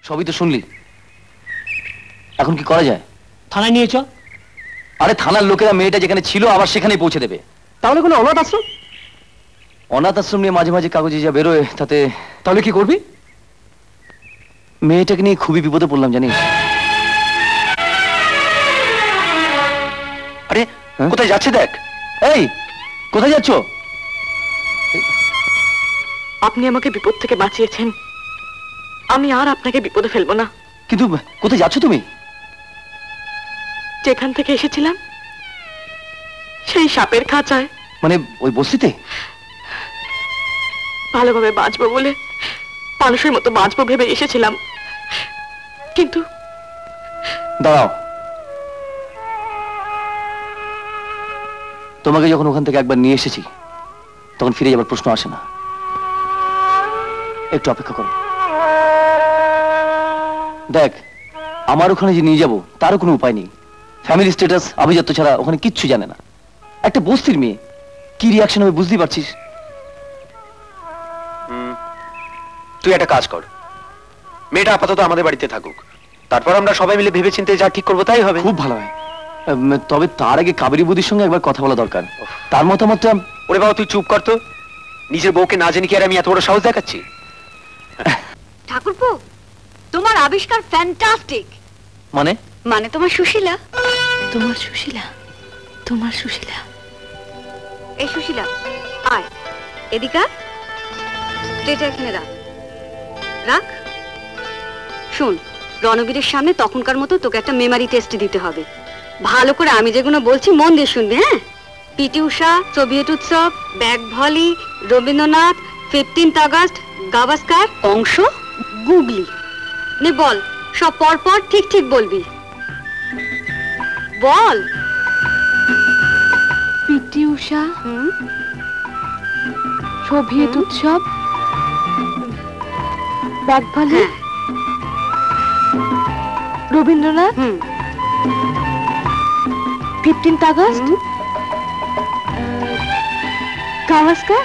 সবই তো শুনলি, এখন কি করা যায়? থানায় নিয়ে চ। আরে থানার লোকেরা মেয়েটা যেখানে ছিল আবার সেখানেই পৌঁছে দেবে। তাহলে কোনো অনাথ আশ্রম? অনাথ আশ্রম নিয়ে মাঝে মাঝে কাগজে যা বেরোয় তাতে। তাহলে কি করবি? মেয়েটাকে নিয়ে খুবই বিপদে পড়লাম জানিস। আরে কোথায় যাচ্ছে দেখ। এই কোথায় যাচ্ছ? আপনি আমাকে বিপদ থেকে বাঁচিয়েছেন, আমি আর আপনাকে বিপদে ফেলবো না। কিন্তু কোথায় যাচ্ছ তুমি? যেখান থেকে এসেছিলাম সেই সাপের খাঁচায়। মানে ওই বস্তিতে? ভালোভাবে বাঁচবো বলে মানুষের মতো বাঁচবো ভেবে এসেছিলাম, কিন্তু। দাঁড়াও, তোমাকে যখন ওখান থেকে একবার নিয়ে এসেছি তখন ফিরে যাবার প্রশ্ন আসে না। একটু অপেক্ষা করো। দেখ, আমার ওখানে যে নিয়ে যাবো তারও কোনো উপায় নেই। ফ্যামিলি স্ট্যাটাস আভিজাত্য ছাড়া ওখানে কিচ্ছু জানে না। একটা বস্তির মেয়ে, কি রিয়াকশন হবে বুঝতেই পারছিস। তুই একটা কাজ কর, মেয়েটা আপাতত আমাদের বাড়িতে থাকুক, তারপর আমরা সবাই মিলে ভেবেচিন্তে যা ঠিক করবো তাই হবে। খুব ভালো হয়। তবে তার আগে কাবেরী বুদির সঙ্গে একবার কথা বলা দরকার। তার মতামতটা। ওরে বাবা তুই চুপ কর তো, নিজের বউকে না জানি কি আর আমি এত বড় সাহস দেখাচ্ছি? ঠাকুরপো, তোমার আবিষ্কার ফ্যান্টাস্টিক। মানে? মানে তোমার সুশীলা। তোমার সুশীলা, তোমার সুশীলা। এই সুশীলা, আয় এদিকে। প্লেটে এখানে রাখ, রাখ। শোন, রণবীরের সামনে তখনকার মতো তোকে একটা মেমারি টেস্ট দিতে হবে। ভালো করে আমি যেগুলো বলছি মন দিয়ে শুনবি, হ্যাঁ? পিটি উষা, সোভিয়েত উৎসব, bag volley, Rabindranath, 15 August, Gavaskar, অংশ, গুগলি। নে বল, সব পরপর ঠিক ঠিক বলবি। বল। পিটি উষা, সোভিয়েত উৎসব, bag volley, Rabindranath, 15 August, Gavaskar,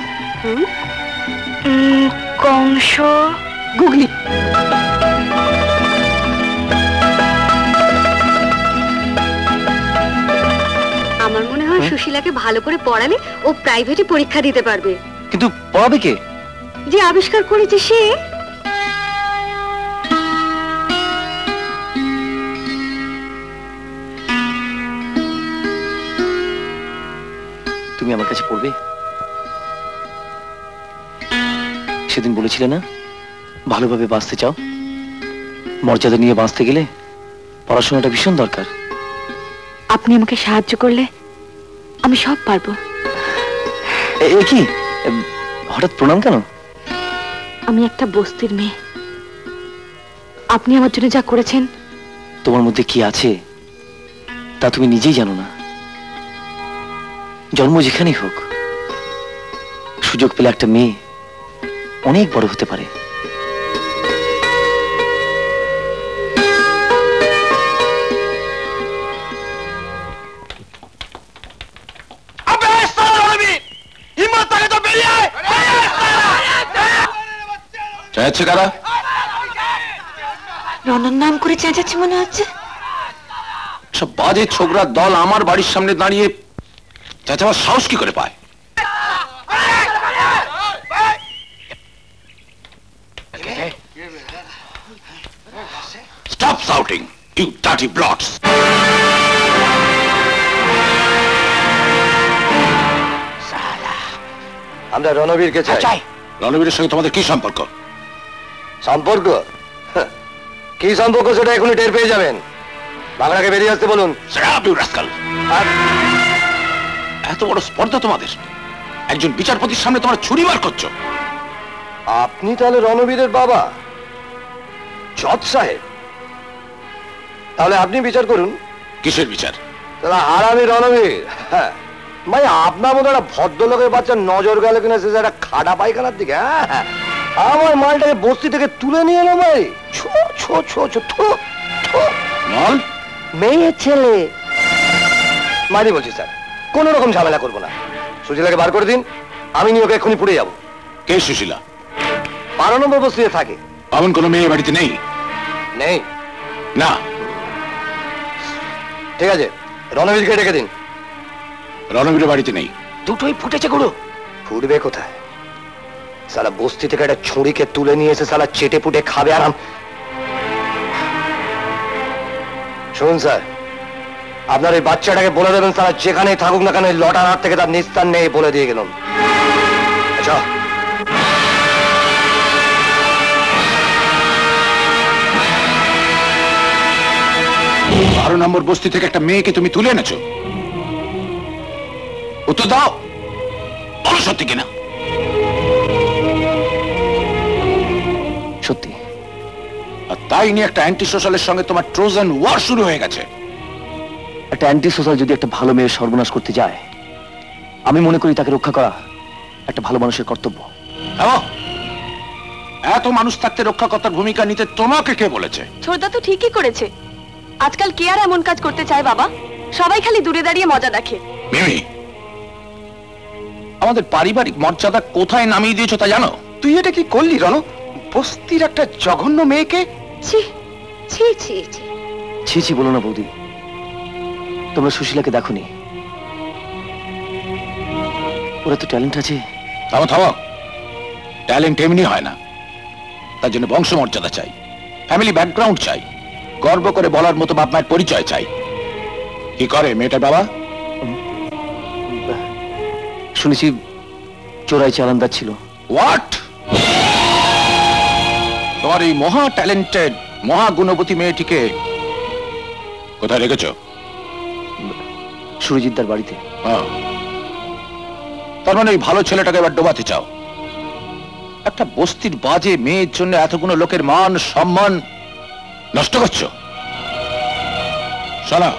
Kamsa, googly. আমার মনে হয় সুশীলাকে ভালো করে পড়ালে ও প্রাইভেটে পরীক্ষা দিতে পারবে। কিন্তু পড়াবে কে? যে আবিষ্কার করেছে সে। তুমি আমার কাছে পড়বে? সেদিন বলেছিলে না ভালোভাবে বাঁচতে চাও, মর্যাদা নিয়ে বাঁচতে গেলে পড়াশোনাটা ভীষণ দরকার। আপনি আমাকে সাহায্য করলে আমি সব পারবো। এ কি হঠাৎ প্রণাম কেন? আমি একটা বস্তির মেয়ে, আপনি আমার জন্য যা করেছেন। তোমার মধ্যে কি আছে তা তুমি নিজেই জানো না। জন্ম যেখানেই হোক, সুযোগ পেলে একটা মেয়ে অনেক বড় হতে পারে। রণর নাম করে চেঁচাচ্ছে মনে হচ্ছে। সব বাজে ছোকরার দল আমার বাড়ির সামনে দাঁড়িয়ে চেঁচাবার সাহস কি করে পায়? Stop shouting, you dirty blots! আমরা রণবীরকে চাই। রণবীরের সঙ্গে তোমাদের কি সম্পর্ক? সম্পর্ক? কি সম্পর্ক সেটা এখনই টের পেয়ে যাবেন। বাংলাকে বেরিয়ে আসতে বলুন। এত বড় স্পর্ধা তোমাদের, একজন বিচারপতির সামনে তোমরা ছুরি বার করছো। আপনি তাহলে রণবীরের বাবা জজ সাহেব? তাহলে আপনি বিচার করুন। কিসের বিচার? তাহলে হারামি রণবীর। হ্যাঁ ভাই, আপনার মতো একটা ভদ্রলোকের বাচ্চা নজর গেল কিনা সে একটা খাড়া পায়খানার দিকে। হ্যাঁ, আমার মালটাকে বস্তি থেকে তুলে নিয়ে এলো ভাই। মেয়ে ছেলে মারি বলছি স্যার, কোন রকম ঝামেলা করবো না। সুশীলাকে বার করে দিন, আমি নিয়ে ওকে এক্ষুনি পুড়ে যাবো। কে সুশীলা? 12 নম্বর বস্তিতে থাকে। এমন কোনো মেয়ে বাড়িতে নেই? নেই? না। ঠিক আছে, রণবীরকে ডেকে দিন। রণবীরের বাড়িতে নেই। দুটোই ফুটেছে গুরু। ফুটবে কোথায়? সালা বস্তি থেকে একটা ছুরিকে তুলে নিয়ে এসে সালা চেটে পুটে খাবে আরাম। শুনুন স্যার, আপনার এই বাচ্চাটাকে বলে দেবেন সালা যেখানেই থাকুক না কেন লটার হাত থেকে তার নিস্তার নেই, বলে দিয়ে গেলাম। আচ্ছা, 12 নম্বর বস্তি থেকে একটা মেয়েকে তুমি তুলে এনেছো, উত্তর দাও, বলো সত্যি কিনা? সত্যি। আর তাই নিয়ে একটা অ্যান্টি সোশ্যালের সঙ্গে তোমার ট্রোজান ওয়ার শুরু হয়ে গেছে। একটা অ্যান্টি সোশ্যাল যদি একটা ভালো মেয়ের সর্বনাশ করতে যায়, আমি মনে করি তাকে রক্ষা করা একটা ভালো মানুষের কর্তব্য। এত মানুষ থাকতে রক্ষাকর্তার ভূমিকা নিতে তোমাকে কে বলেছে? ছোটদা তো ঠিকই করেছে। আজকাল কে আর এমন কাজ করতে চায় বাবা? সবাই খালি দূরে দাঁড়িয়ে মজা দেখে। মিমি, আমাদের পারিবারিক মর্যাদা কোথায় নামিয়ে দিয়েছো তা জানো? তুই এটা কি করলি রণ? বস্তির একটা জঘন্য মেয়েকে। ছি ছি ছি ছি। ছি ছি বলো না বৌদি, তোমরা সুশীলাকে দেখোনি? ওরা তো ট্যালেন্ট আছে। থামো থামো, ট্যালেন্ট এমনি হয় না, তার জন্য বংশমর্যাদা চাই, ফ্যামিলি ব্যাকগ্রাউন্ড চাই, গর্ব করে বলার মতো বাপ মায়ের পরিচয় চাই। কি করে মেয়েটার বাবা? শুনেছি চোরাই চালানদার ছিল। হোয়াট? তোমার এই মহা ট্যালেন্টেড মহা গুণবতী মেয়েটিকে কোথায় রেখেছো? সুরজিৎদার বাড়িতে। তার মানে ওই ভালো ছেলেটাকে এবার ডোবাতে চাও? একটা বস্তির বাজে মেয়ের জন্য এতগুলো লোকের মান সম্মান নষ্ট করছো? শোনো,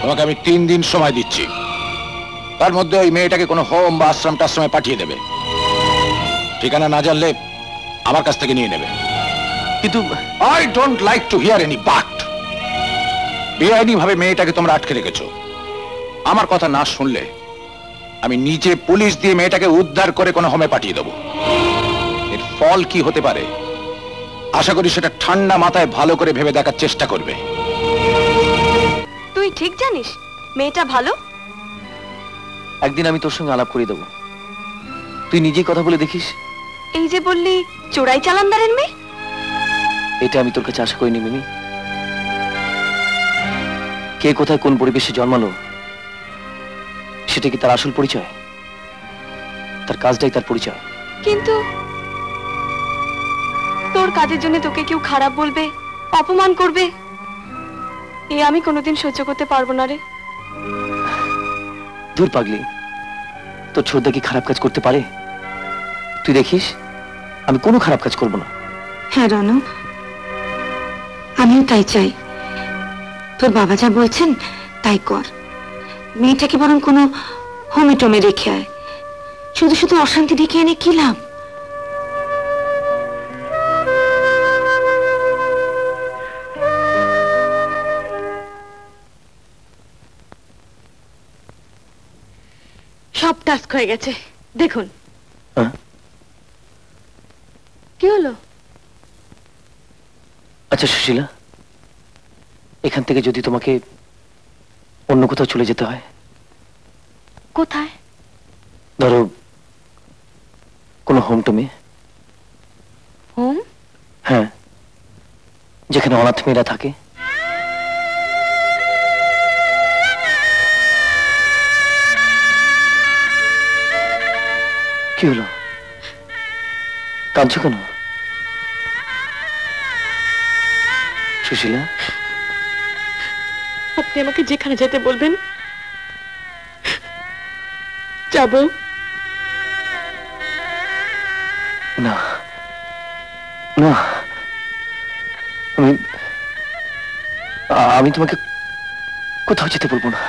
তোমাকে আমি 3 দিন সময় দিচ্ছি, তার মধ্যে ওই মেয়েটাকে কোনো হোম বা আশ্রম টাশ্রমে পাঠিয়ে দেবে। ঠিকানা না জানলে আমার কাছ থেকে নিয়ে নেবে। কিন্তু I don't like to here any but. বেআইনি ভাবে মেয়েটাকে তোমরা আটকে রেখেছো। আমার কথা না শুনলে আমি নিজে পুলিশ দিয়ে মেয়েটাকে উদ্ধার করে কোনো হোমে পাঠিয়ে দেবো। এর ফল কি হতে পারে আশা করি সেটা ঠান্ডা মাথায় ভালো করে ভেবে দেখার চেষ্টা করবে। তুই ঠিক জানিস মেয়েটা ভালো? একদিন আমি তোর সঙ্গে আলাপ করে দেবো, তুই নিজেই কথা বলে দেখিস। এই যে বললি চোরাই চালানদারের মেয়ে, এটা আমি তোর কাছে আশা করিনি মিমি। কে কোথায় কোন পরিবেশে জন্মালো সেটা কি তার আসল পরিচয়? তার কাজটাই তার পরিচয়। কিন্তু তোর কাজের জন্য তোকে কেউ খারাপ বলবে, অপমান করবে, এ আমি কোনোদিন সহ্য করতে পারবো না রে। দূর পাগলি, তোর ছোটদা কি খারাপ কাজ করতে পারে? তুই দেখিস আমি কোনো খারাপ কাজ করব না। হ্যাঁ রনু, আমিও তাই চাই। তোর বাবা যা বলছেন তাই কর। মেয়েটাকে বরং কোনো হোমে টোমে রেখে আয়। শুধু শুধু অশান্তি ডেকে এনে কি লাভ? সব টাস্ক হয়ে গেছে দেখুন। হ্যাঁ? কি হলো? আচ্ছা সুশীলা, এখান থেকে যদি তোমাকে অন্য কোথাও চলে যেতে হয়, কোথায়? ধরো কোনো হোম টোমে। হোম? হ্যাঁ, যেখানে অনাথ মেয়েরা থাকে। কি হলো, কাঁদছো কেন সুশীলা? আপনি আমাকে যেখানে যেতে বলবেন যাব। না না, আমি তোমাকে কোথাও যেতে বলবো না।